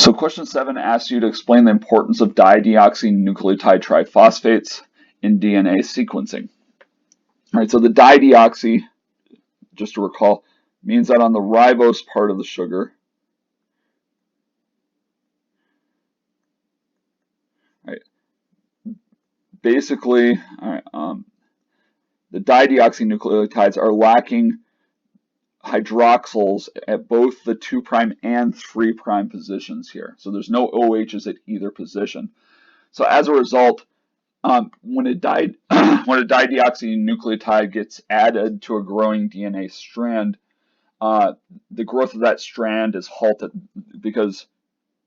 So question 7 asks you to explain the importance of dideoxynucleotide triphosphates in DNA sequencing. All right, so the dideoxy, just to recall, means that on the ribose part of the sugar, right, basically, the dideoxynucleotides are lacking hydroxyls at both the 2' and 3' positions here. So there's no OHs at either position. So as a result, when a dideoxynucleotide gets added to a growing DNA strand, the growth of that strand is halted because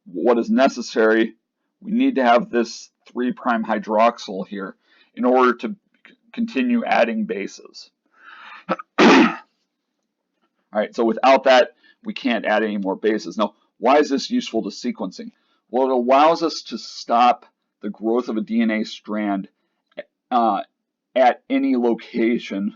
what is necessary, we need to have this 3' hydroxyl here in order to continue adding bases. All right, so without that, we can't add any more bases. Now, why is this useful to sequencing? Well, it allows us to stop the growth of a DNA strand at any location,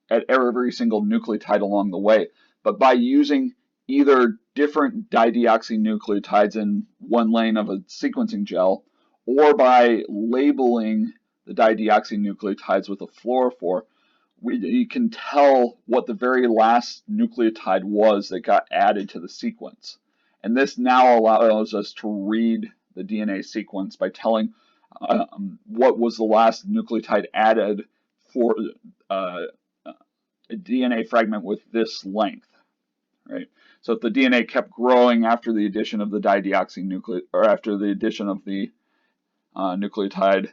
at every single nucleotide along the way. But by using either different dideoxynucleotides in one lane of a sequencing gel, or by labeling the dideoxynucleotides with a fluorophore, you can tell what the very last nucleotide was that got added to the sequence. And this now allows us to read the DNA sequence by telling what was the last nucleotide added for a DNA fragment with this length, right? So if the DNA kept growing after the addition of the dideoxynucleotide, or after the addition of the nucleotide,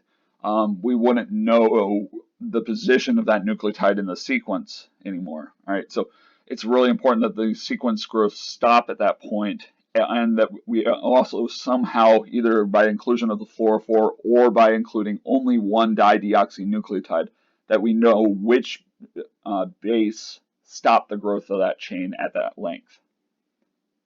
we wouldn't know the position of that nucleotide in the sequence anymore. All right, so it's really important that the sequence growth stop at that point, and that we also somehow, either by inclusion of the fluorophore or by including only one dideoxynucleotide, that we know which base stopped the growth of that chain at that length.